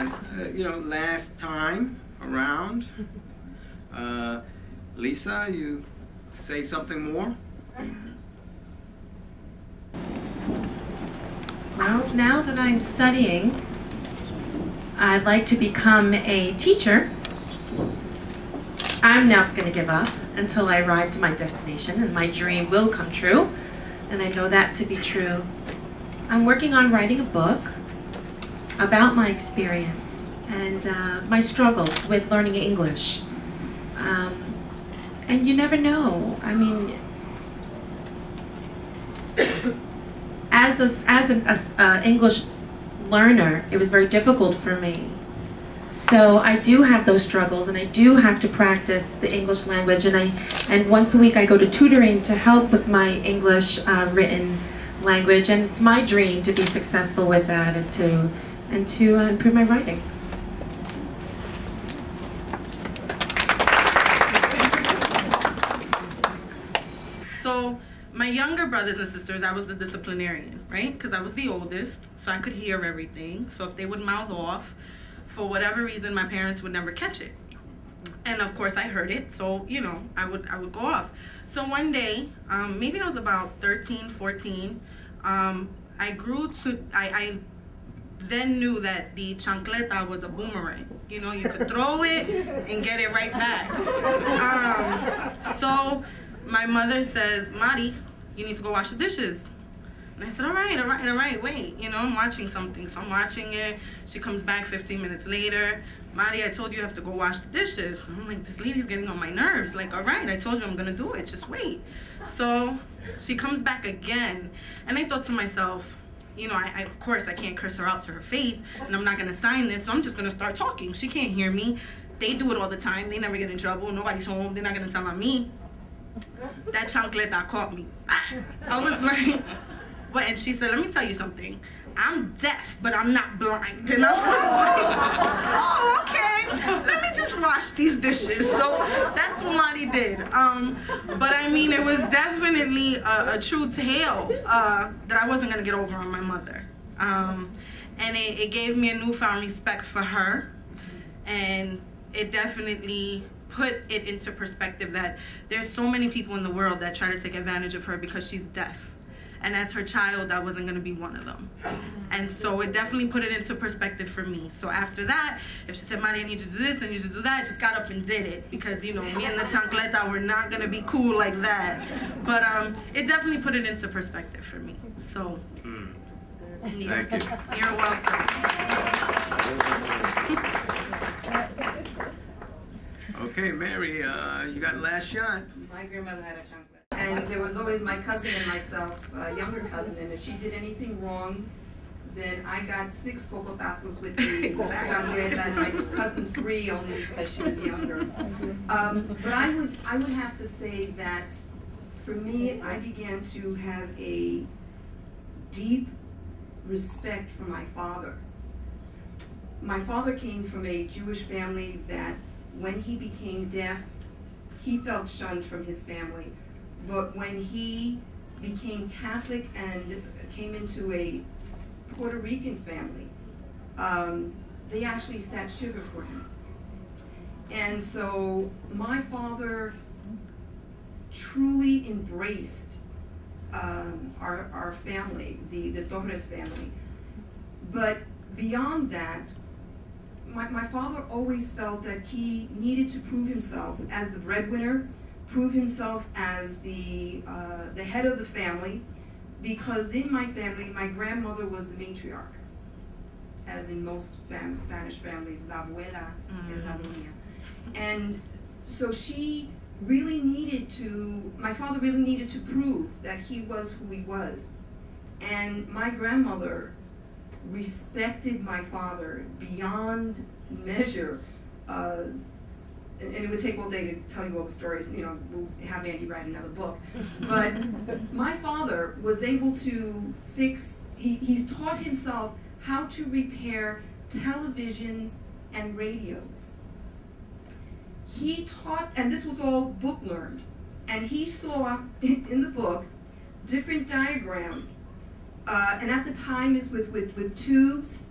last time around, Lisa, you say something more? Well, now that I'm studying, I'd like to become a teacher. I'm not going to give up until I arrive to my destination, and my dream will come true, and I know that to be true. I'm working on writing a book about my experience and my struggles with learning English. And you never know. I mean, as an English learner, it was very difficult for me. So I do have those struggles, and I do have to practice the English language, and once a week I go to tutoring to help with my English written language, and it's my dream to be successful with that and to improve my writing. So my younger brothers and sisters, I was the disciplinarian, right? Because I was the oldest, so I could hear everything. So if they would mouth off, for whatever reason, my parents would never catch it. And of course I heard it, so I would go off. So one day, maybe I was about 13, 14, I then knew that the chancleta was a boomerang. You could throw it and get it right back. So my mother says, Mari, you need to go wash the dishes. And I said, all right, wait, I'm watching something. So I'm watching it. She comes back 15 minutes later. Mari, I told you have to go wash the dishes. And I'm like, this lady's getting on my nerves. Like, all right, I told you I'm gonna do it, just wait. So she comes back again. And I thought to myself, of course I can't curse her out to her face, and I'm not gonna sign this, so I'm just gonna start talking. She can't hear me. They do it all the time. They never get in trouble. Nobody's home. They're not gonna tell on me. That chancleta caught me. I was like, what? And she said, let me tell you something. I'm deaf, but I'm not blind. And I was like, oh, okay. Let me just wash these dishes. So that's what Mari did. But I mean, it was definitely a true tale that I wasn't gonna get over on my mother. And it gave me a newfound respect for her. And it definitely put it into perspective that there's so many people in the world that try to take advantage of her because she's deaf. And as her child, I wasn't going to be one of them. And so it definitely put it into perspective for me. So after that, if she said, Mari, I need you to do this, I need you to do that, I just got up and did it. Because, me and the chancleta were not going to be cool like that. But it definitely put it into perspective for me. So, Thank you. You're welcome. Okay, Mary, you got the last shot. My grandmother had a chancleta. And there was always my cousin and myself, a younger cousin, and if she did anything wrong, then I got 6 cocotazos with the chancleta, and my cousin 3 only because she was younger. But I would have to say that for me, I began to have a deep respect for my father. My father came from a Jewish family that when he became deaf, he felt shunned from his family. But when he became Catholic and came into a Puerto Rican family, they actually sat shiva for him. And so my father truly embraced our family, the Torres family. But beyond that, my father always felt that he needed to prove himself as the breadwinner, prove himself as the head of the family, because in my family, my grandmother was the matriarch, as in most Spanish families, la abuela and la doña. And so she really needed to, my father really needed to prove that he was who he was. And my grandmother respected my father beyond measure. And it would take all day to tell you all the stories, we'll have Andy write another book. But my father was able to fix, he's taught himself how to repair televisions and radios. He taught, and this was all book learned, and he saw in the book different diagrams. And at the time it's with tubes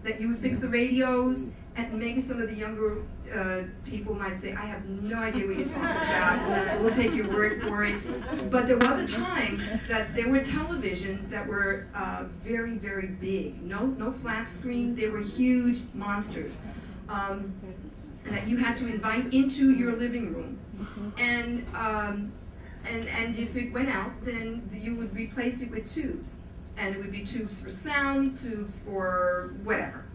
that you would fix the radios, and maybe some of the younger people might say, I have no idea what you're talking about, we'll take your word for it. But there was a time that there were televisions that were very, very big. No flat screen, they were huge monsters that you had to invite into your living room. And if it went out, then you would replace it with tubes. And it would be tubes for sound, tubes for whatever.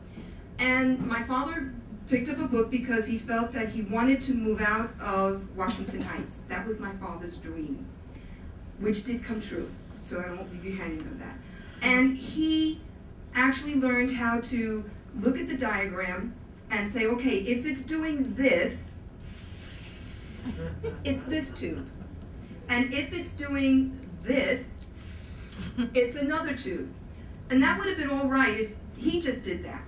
And my father picked up a book because he felt that he wanted to move out of Washington Heights. That was my father's dream, which did come true. So I won't leave you hanging on that. And he actually learned how to look at the diagram and say, okay, if it's doing this, it's this tube. And if it's doing this, it's another tube. And that would have been all right if he just did that.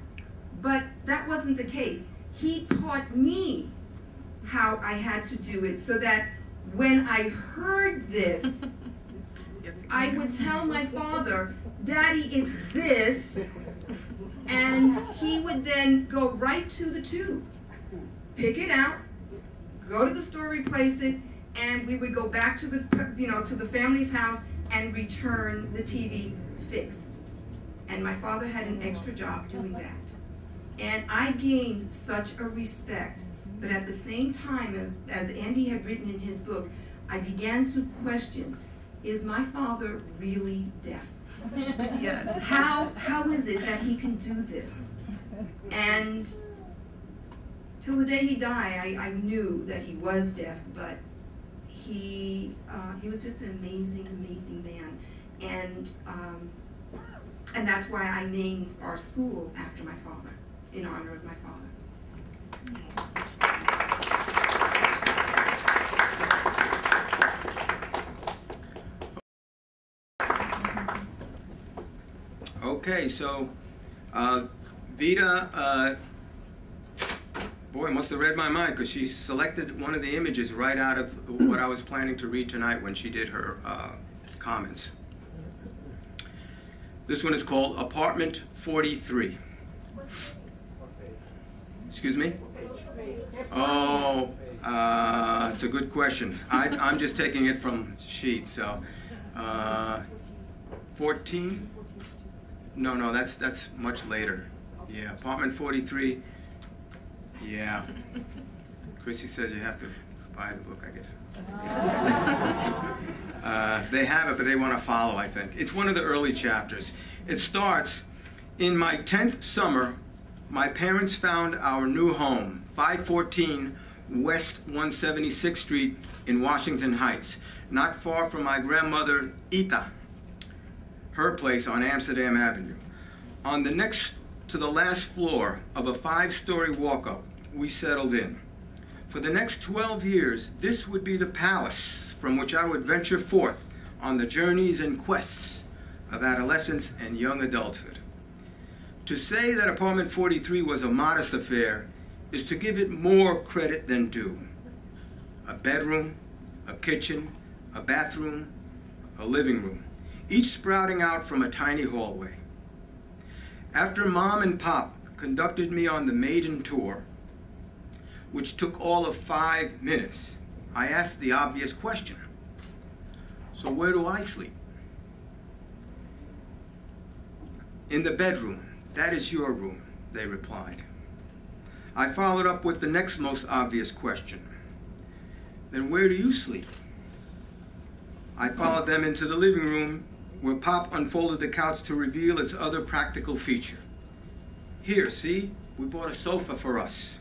But that wasn't the case. He taught me how I had to do it so that when I heard this, I would tell my father, Daddy, it's this, and he would then go right to the tube, pick it out, go to the store, replace it, and we would go back to the, to the family's house and return the TV fixed. And my father had an extra job doing that. And I gained such a respect, but at the same time, as Andy had written in his book, I began to question, is my father really deaf? Yes. How is it that he can do this? And till the day he died, I knew that he was deaf, but he was just an amazing, amazing man. And that's why I named our school after my father, in honor of my father. Okay, so Vita, boy, must have read my mind because she selected one of the images right out of what I was planning to read tonight when she did her comments. This one is called Apartment 43. Excuse me? Oh, it's a good question. I'm just taking it from sheets, so 14? No, that's much later. Yeah, Apartment 43. Yeah. Chrissy says you have to buy the book, I guess. They have it, but they want to follow, I think. It's one of the early chapters. It starts, in my 10th summer, my parents found our new home, 514 West 176th Street in Washington Heights, not far from my grandmother, Ita, her place on Amsterdam Avenue. On the next to the last floor of a 5-story walk-up, we settled in. For the next 12 years, this would be the palace from which I would venture forth on the journeys and quests of adolescence and young adulthood. To say that Apartment 43 was a modest affair is to give it more credit than due. A bedroom, a kitchen, a bathroom, a living room, each sprouting out from a tiny hallway. After Mom and Pop conducted me on the maiden tour, which took all of 5 minutes, I asked the obvious question. So where do I sleep? In the bedroom. That is your room, they replied. I followed up with the next most obvious question. Then where do you sleep? I followed them into the living room, where Pop unfolded the couch to reveal its other practical feature. Here, see? We bought a sofa for us.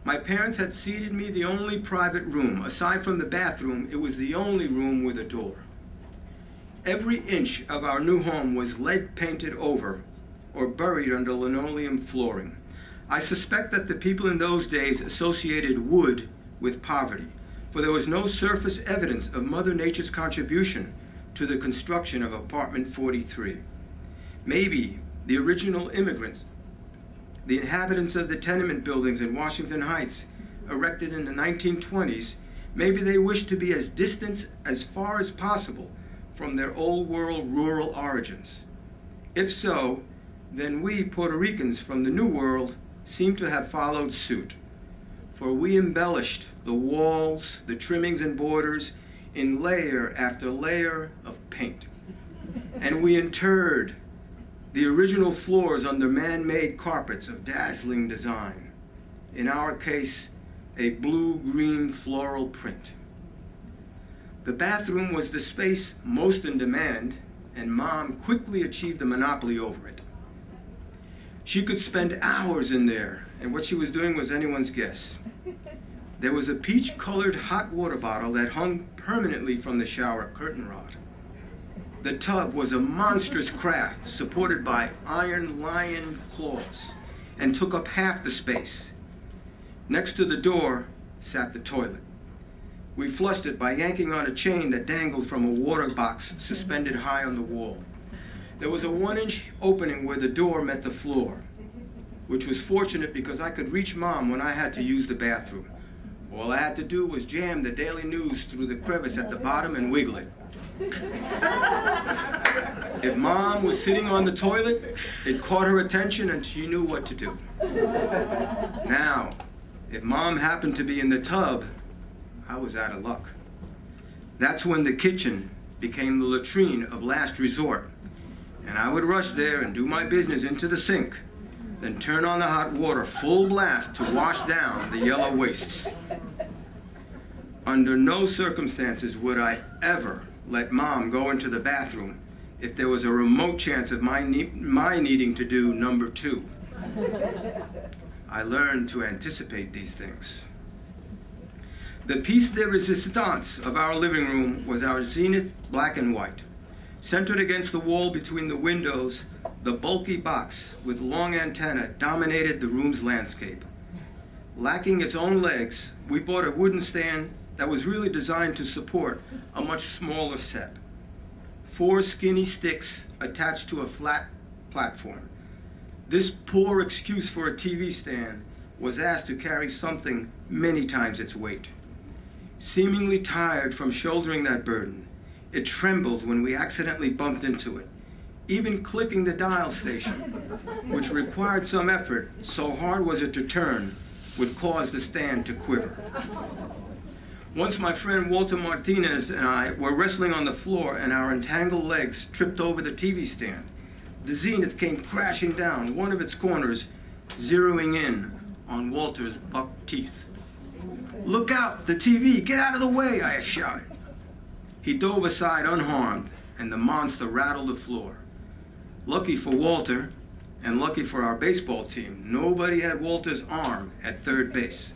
My parents had seated me the only private room. Aside from the bathroom, it was the only room with a door. Every inch of our new home was lead painted over or buried under linoleum flooring. I suspect that the people in those days associated wood with poverty, for there was no surface evidence of Mother Nature's contribution to the construction of Apartment 43. Maybe the original immigrants, the inhabitants of the tenement buildings in Washington Heights, erected in the 1920s, maybe they wished to be as distant as far as possible from their old world rural origins. If so, Then we Puerto Ricans from the New World seem to have followed suit, for we embellished the walls, the trimmings and borders in layer after layer of paint. And we interred the original floors under man-made carpets of dazzling design. In our case, a blue-green floral print. The bathroom was the space most in demand, and Mom quickly achieved a monopoly over it. She could spend hours in there, and what she was doing was anyone's guess. There was a peach-colored hot water bottle that hung permanently from the shower curtain rod. The tub was a monstrous craft supported by iron lion claws and took up half the space. Next to the door sat the toilet. We flushed it by yanking on a chain that dangled from a water box suspended high on the wall. There was a 1-inch opening where the door met the floor, which was fortunate because I could reach Mom when I had to use the bathroom. All I had to do was jam the Daily News through the crevice at the bottom and wiggle it. If Mom was sitting on the toilet, it caught her attention and she knew what to do. Now, if Mom happened to be in the tub, I was out of luck. That's when the kitchen became the latrine of last resort, and I would rush there and do my business into the sink, then turn on the hot water full blast to wash down the yellow wastes. Under no circumstances would I ever let Mom go into the bathroom if there was a remote chance of my needing to do number 2. I learned to anticipate these things. The piece de resistance of our living room was our Zenith black and white. Centered against the wall between the windows, the bulky box with long antenna dominated the room's landscape. Lacking its own legs, we bought a wooden stand that was really designed to support a much smaller set. 4 skinny sticks attached to a flat platform. This poor excuse for a TV stand was asked to carry something many times its weight. Seemingly tired from shouldering that burden, it trembled when we accidentally bumped into it. Even clicking the dial station, which required some effort, so hard was it to turn, would cause the stand to quiver. Once my friend Walter Martinez and I were wrestling on the floor and our entangled legs tripped over the TV stand. The Zenith came crashing down one of its corners, zeroing in on Walter's buck teeth. "Look out, the TV, get out of the way," I shouted. He dove aside unharmed, and the monster rattled the floor. Lucky for Walter, and lucky for our baseball team, nobody had Walter's arm at third base.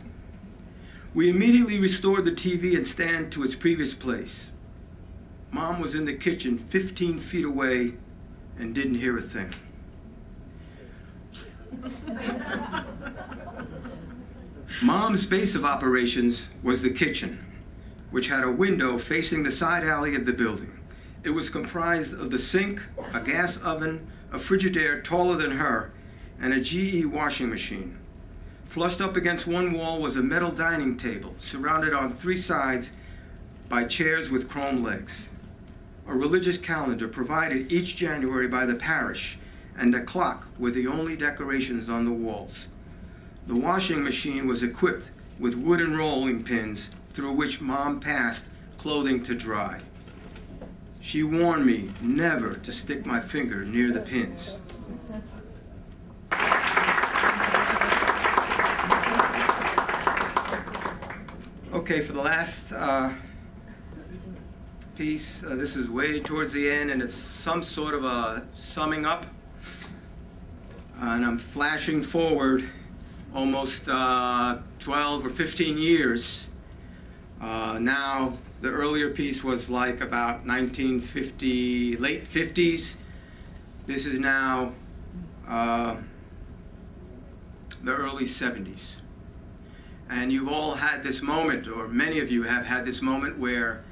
We immediately restored the TV and stand to its previous place. Mom was in the kitchen 15 feet away and didn't hear a thing. Mom's base of operations was the kitchen, which had a window facing the side alley of the building. It was comprised of the sink, a gas oven, a Frigidaire taller than her, and a GE washing machine. Flushed up against one wall was a metal dining table, surrounded on 3 sides by chairs with chrome legs. A religious calendar provided each January by the parish, and a clock were the only decorations on the walls. The washing machine was equipped with wooden rolling pins through which Mom passed clothing to dry. She warned me never to stick my finger near the pins. Okay, for the last piece, this is way towards the end, and it's some sort of a summing up. And I'm flashing forward almost 12 or 15 years. Now, the earlier piece was like about 1950, late 50s. This is now the early 70s. And you've all had this moment, or many of you have had this moment where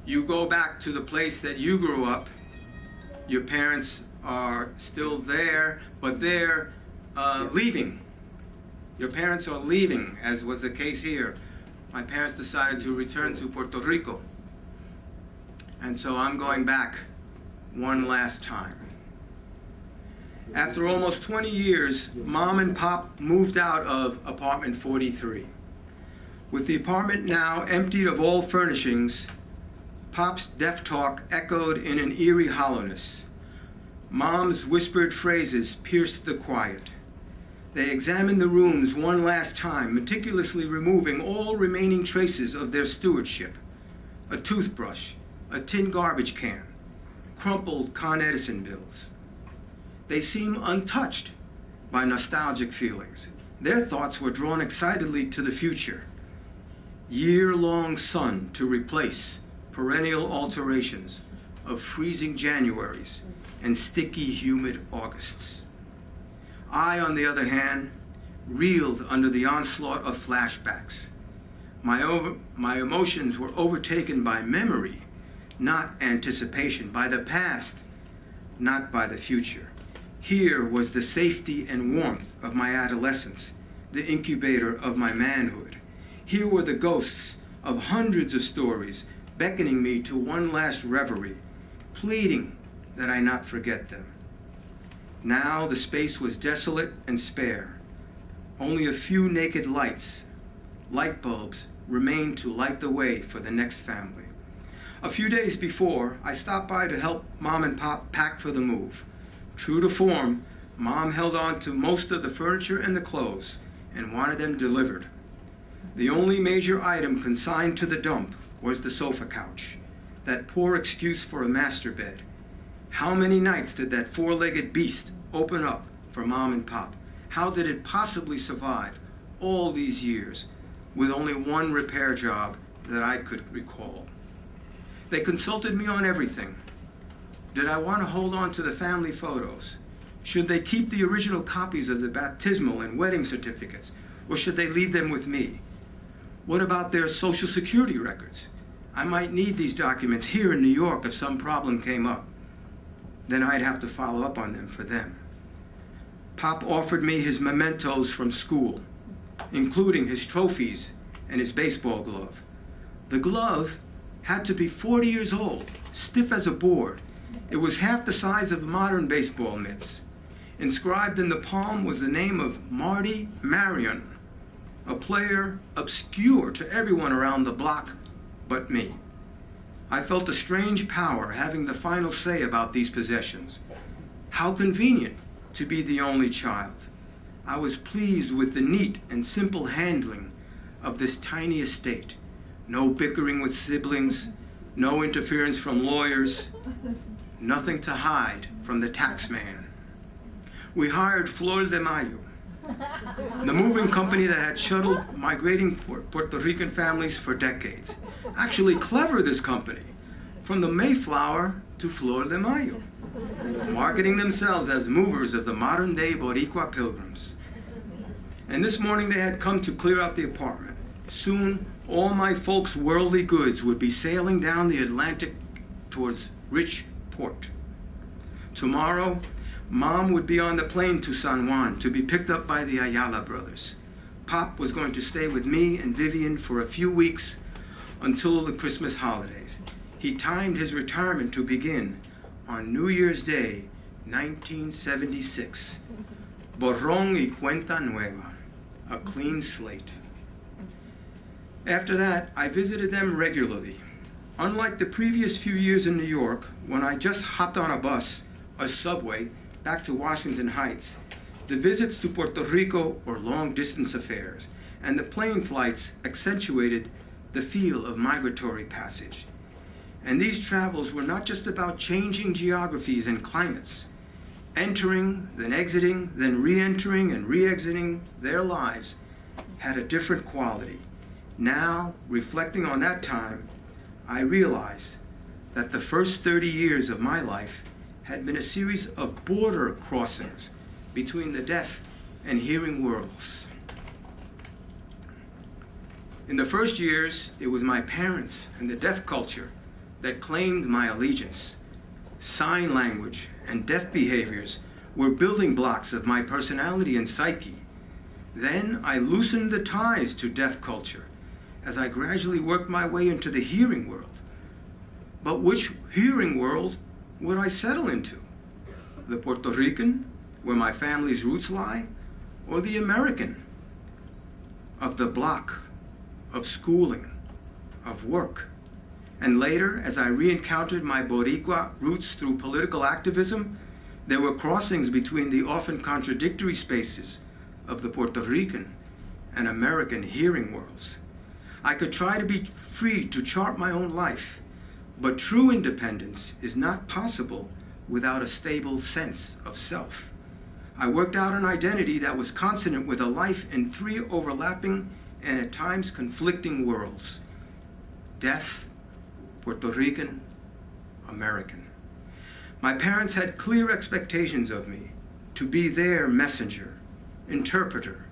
you go back to the place that you grew up. Your parents are still there, but they're leaving. Your parents are leaving, as was the case here. My parents decided to return to Puerto Rico. And so I'm going back one last time. After almost 20 years, Mom and Pop moved out of apartment 43. With the apartment now emptied of all furnishings, Pop's deaf talk echoed in an eerie hollowness. Mom's whispered phrases pierced the quiet. They examined the rooms one last time, meticulously removing all remaining traces of their stewardship. A toothbrush, a tin garbage can, crumpled Con Edison bills. They seemed untouched by nostalgic feelings. Their thoughts were drawn excitedly to the future. Year-long sun to replace perennial alterations of freezing Januaries and sticky, humid Augusts. I, on the other hand, reeled under the onslaught of flashbacks. My emotions were overtaken by memory, not anticipation, by the past, not by the future. Here was the safety and warmth of my adolescence, the incubator of my manhood. Here were the ghosts of hundreds of stories beckoning me to one last reverie, pleading that I not forget them. Now the space was desolate and spare. Only a few naked light bulbs, remained to light the way for the next family. A few days before, I stopped by to help Mom and Pop pack for the move. True to form, Mom held on to most of the furniture and the clothes and wanted them delivered. The only major item consigned to the dump was the sofa couch, that poor excuse for a master bed. How many nights did that four-legged beast open up for Mom and Pop? How did it possibly survive all these years with only one repair job that I could recall? They consulted me on everything. Did I want to hold on to the family photos? Should they keep the original copies of the baptismal and wedding certificates, or should they leave them with me? What about their Social Security records? I might need these documents here in New York if some problem came up. Then I'd have to follow up on them for them. Pop offered me his mementos from school, including his trophies and his baseball glove. The glove had to be 40 years old, stiff as a board. It was half the size of modern baseball mitts. Inscribed in the palm was the name of Marty Marion, a player obscure to everyone around the block but me. I felt a strange power having the final say about these possessions. How convenient to be the only child. I was pleased with the neat and simple handling of this tiny estate. No bickering with siblings, no interference from lawyers, nothing to hide from the tax man. We hired Flor de Mayo, the moving company that had shuttled migrating Puerto Rican families for decades. Actually clever, this company, from the Mayflower to Flor de Mayo, marketing themselves as movers of the modern-day Boricua pilgrims. And this morning they had come to clear out the apartment. Soon, all my folks' worldly goods would be sailing down the Atlantic towards rich port. Tomorrow, Mom would be on the plane to San Juan to be picked up by the Ayala brothers. Pop was going to stay with me and Vivian for a few weeks until the Christmas holidays. He timed his retirement to begin on New Year's Day, 1976. Borrón y cuenta nueva, a clean slate. After that, I visited them regularly. Unlike the previous few years in New York, when I just hopped on a bus, a subway, back to Washington Heights, the visits to Puerto Rico were long-distance affairs, and the plane flights accentuated the feel of migratory passage. And these travels were not just about changing geographies and climates. Entering, then exiting, then re-entering and re-exiting their lives had a different quality. Now, reflecting on that time, I realized that the first 30 years of my life had been a series of border crossings between the deaf and hearing worlds. In the first years, it was my parents and the deaf culture that claimed my allegiance. Sign language and deaf behaviors were building blocks of my personality and psyche. Then I loosened the ties to deaf culture as I gradually worked my way into the hearing world. But which hearing world would I settle into? The Puerto Rican, where my family's roots lie, or the American of the block, of schooling, of work. And later, as I re-encountered my Boricua roots through political activism, there were crossings between the often contradictory spaces of the Puerto Rican and American hearing worlds. I could try to be free to chart my own life, but true independence is not possible without a stable sense of self. I worked out an identity that was consonant with a life in three overlapping and at times conflicting worlds: deaf, Puerto Rican, American. My parents had clear expectations of me to be their messenger, interpreter,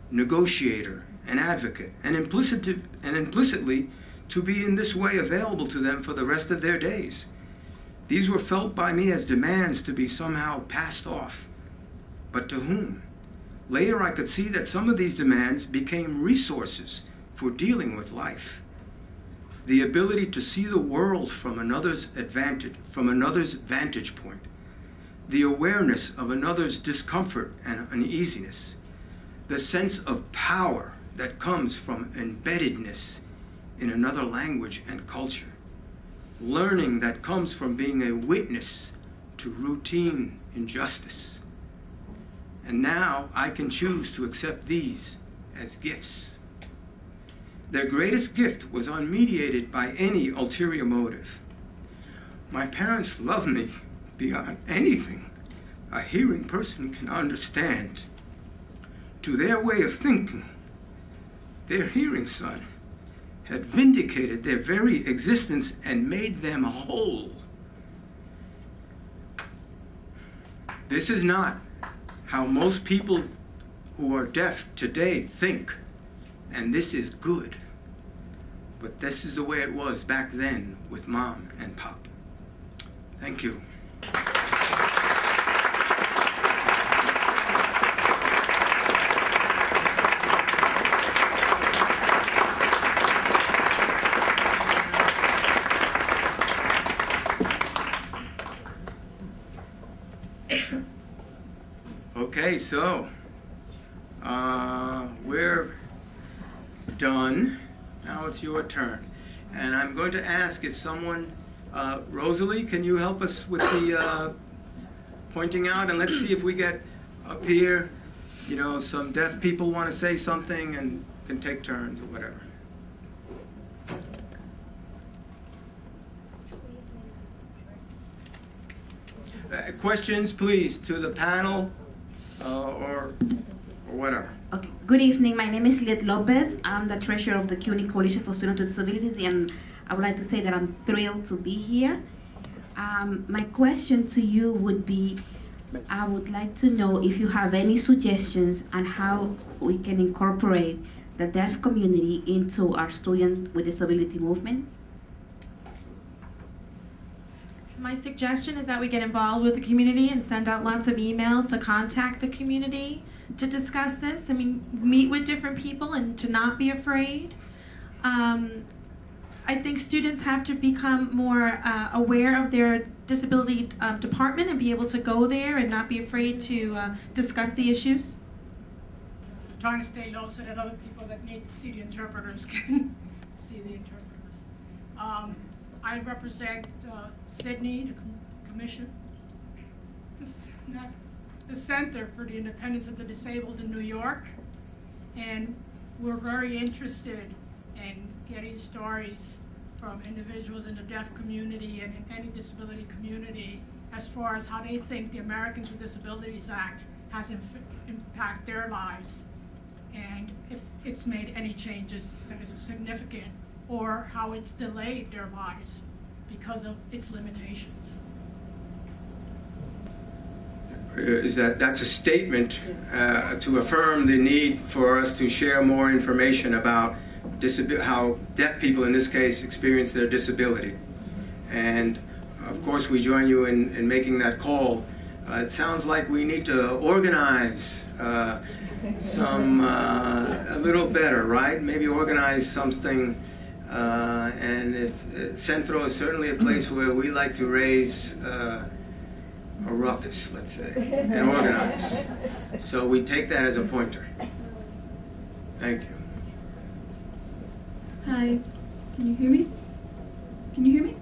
negotiator, and advocate, and implicitly to be in this way available to them for the rest of their days. These were felt by me as demands to be somehow passed off. But to whom? Later I could see that some of these demands became resources for dealing with life. The ability to see the world from another's vantage point, the awareness of another's discomfort and uneasiness, the sense of power that comes from embeddedness in another language and culture, learning that comes from being a witness to routine injustice. And now I can choose to accept these as gifts. Their greatest gift was unmediated by any ulterior motive. My parents loved me beyond anything a hearing person can understand. To their way of thinking, their hearing son had vindicated their very existence and made them whole. This is not how most people who are deaf today think, and this is good. But this is the way it was back then with Mom and Pop. Thank you. Okay, so we're done. Now it's your turn. And I'm going to ask if someone, Rosalie, can you help us with the pointing out? And let's see if we get up here, you know, some deaf people want to say something and can take turns or whatever. Questions, please, to the panel or whatever. Okay. Good evening. My name is Liet Lopez. I'm the treasurer of the CUNY Coalition for Students with Disabilities, and I would like to say that I'm thrilled to be here. My question to you would be, I would like to know if you have any suggestions on how we can incorporate the deaf community into our student with disability movement. My suggestion is that we get involved with the community and send out lots of emails to contact the community to discuss this. I mean, meet with different people and to not be afraid. I think students have to become more aware of their disability department and be able to go there and not be afraid to discuss the issues. Trying to stay low so that other people that need to see the interpreters can see the interpreters. I represent Sydney, the commission, the Center for the Independence of the Disabled in New York, and we're very interested in getting stories from individuals in the deaf community and in any disability community as far as how they think the Americans with Disabilities Act has impacted their lives, and if it's made any changes that is significant, or how it's delayed their lives because of its limitations. That's a statement to affirm the need for us to share more information about how deaf people in this case experience their disability. And of course we join you in making that call. It sounds like we need to organize a little better, right? Maybe organize something. And if Centro is certainly a place where we like to raise ruckus, let's say, and organize. So we take that as a pointer. Thank you. Hi, can you hear me? Can you hear me?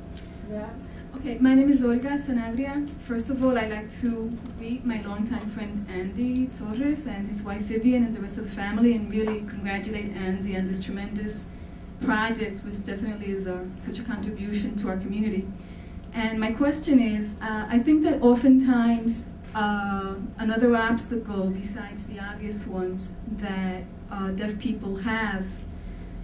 Yeah. Okay, my name is Olga Sanabria. First of all, I'd like to greet my longtime friend Andy Torres and his wife Vivian and the rest of the family, and really congratulate Andy on this tremendous project, which definitely is such a contribution to our community. And my question is, I think that oftentimes another obstacle besides the obvious ones that deaf people have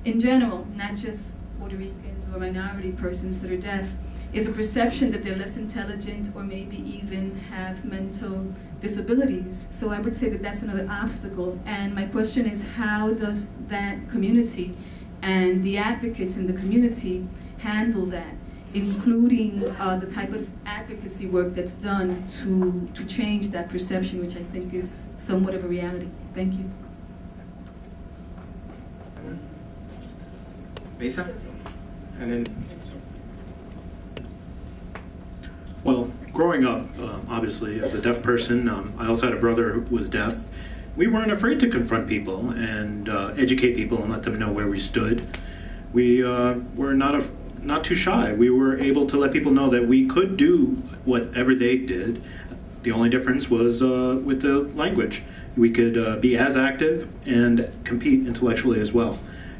in general, not just Puerto Ricans or minority persons that are deaf, is a perception that they're less intelligent or maybe even have mental disabilities. So I would say that that's another obstacle. And my question is, how does that community and the advocates in the community handle that, including the type of advocacy work that's done to change that perception, which I think is somewhat of a reality? Thank you. Lisa? And then... Well, growing up, obviously, as a deaf person, I also had a brother who was deaf. We weren't afraid to confront people and educate people and let them know where we stood. We were not too shy. We were able to let people know that we could do whatever they did. The only difference was with the language. We could be as active and compete intellectually as well.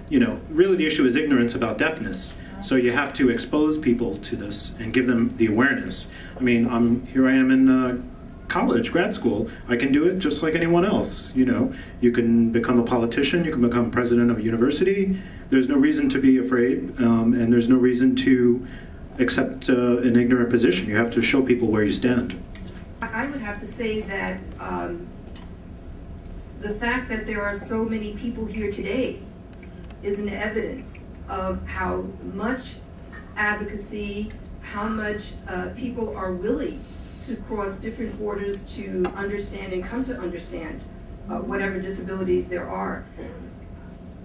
You know, really the issue is ignorance about deafness. So you have to expose people to this and give them the awareness. I mean, here I am in college, grad school. I can do it just like anyone else. You know, you can become a politician, you can become president of a university. There's no reason to be afraid, and there's no reason to accept an ignorant position. You have to show people where you stand. I would have to say that the fact that there are so many people here today is an evidence of how much advocacy, how much people are willing to cross different borders to understand and come to understand whatever disabilities there are.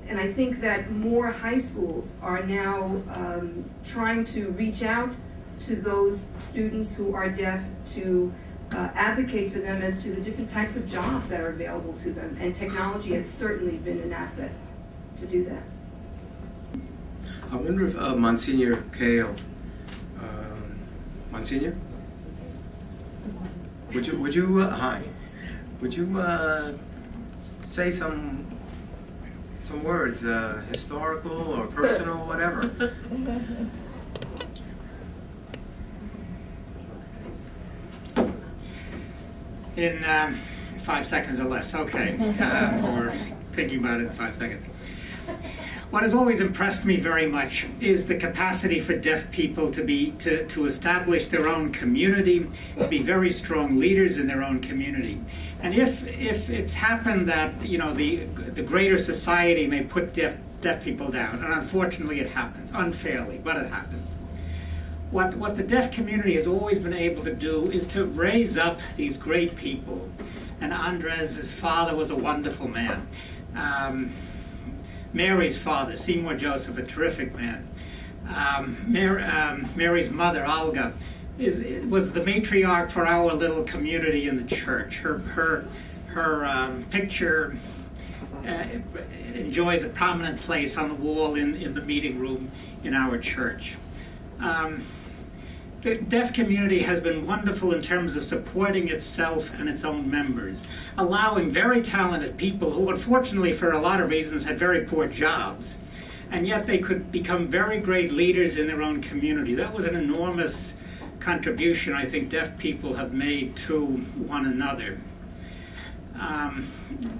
And I think that more high schools are now trying to reach out to those students who are deaf to advocate for them as to the different types of jobs that are available to them. And technology has certainly been an asset to do that. I wonder if Monsignor Kale, Monsignor, would you hi, would you say some words, historical or personal, whatever? In 5 seconds or less, okay, or thinking about it in 5 seconds. What has always impressed me very much is the capacity for deaf people to establish their own community, to be very strong leaders in their own community. And if it's happened that, you know, the greater society may put deaf people down, and unfortunately it happens, unfairly, but it happens. What the deaf community has always been able to do is to raise up these great people. And Andres' father was a wonderful man. Mary's father, Seymour Joseph, a terrific man. Mary's mother, Olga, was the matriarch for our little community in the church. Her picture enjoys a prominent place on the wall in the meeting room in our church. The deaf community has been wonderful in terms of supporting itself and its own members, allowing very talented people who unfortunately for a lot of reasons had very poor jobs, and yet they could become very great leaders in their own community. That was an enormous contribution I think deaf people have made to one another.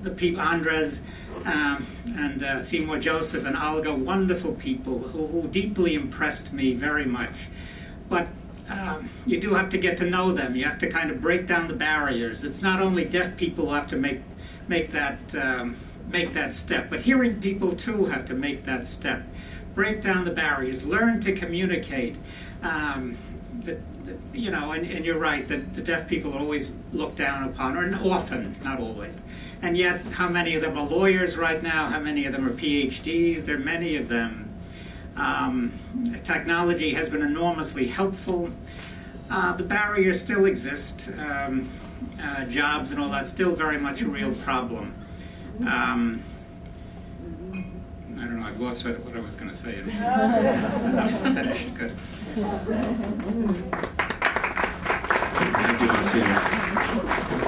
The people, Andres and Seymour Joseph and Olga, wonderful people who deeply impressed me very much. But you do have to get to know them. You have to kind of break down the barriers. It's not only deaf people who have to make that step, but hearing people too have to make that step. Break down the barriers. Learn to communicate. You know, and you're right that the deaf people are always looked down upon, or often, not always. And yet, how many of them are lawyers right now? How many of them are PhDs? There are many of them. Technology has been enormously helpful. the barriers still exist. Jobs and all that still very much a real problem. I don't know, I've lost what I was going to say. I'm finished. Good. Thank you, Monsignor.